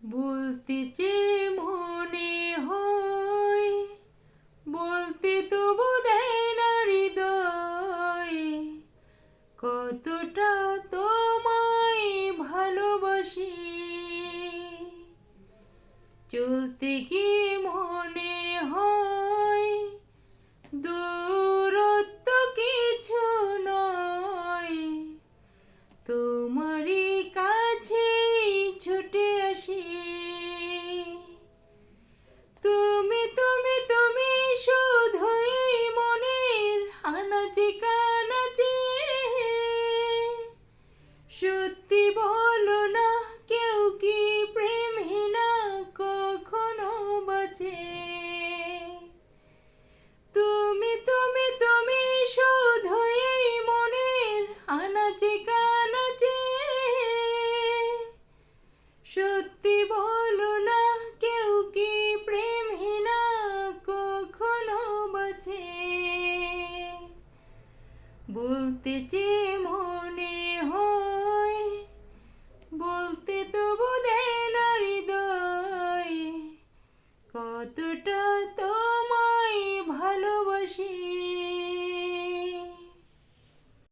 বলতে চেয়ে মনে হয়, বলতে তবু দেয় না হৃদয়, কতটা তোমায় ভালোবাসি। চলতে গিয়ে মনে হয় দূরত্ব কিছু নয়, তোমারই কাছেই ছুটে আসি। তুমি তুমি তুমি শুধুই মনের আনাচে কানাচে, সত্যি বলো না কেউ কি প্রেমহীনা কখনো বাঁচে। তুমি তুমি তুমি শুধুই মনের আনাচে কানাচে, সত্যি বলো না কেউ কি প্রেমহীনা কখনো বাঁচে। বলতে চেয়ে মনে হয়, বলতে তবু দেয় না হৃদয়, কতটা তোমায় ভালোবাসি।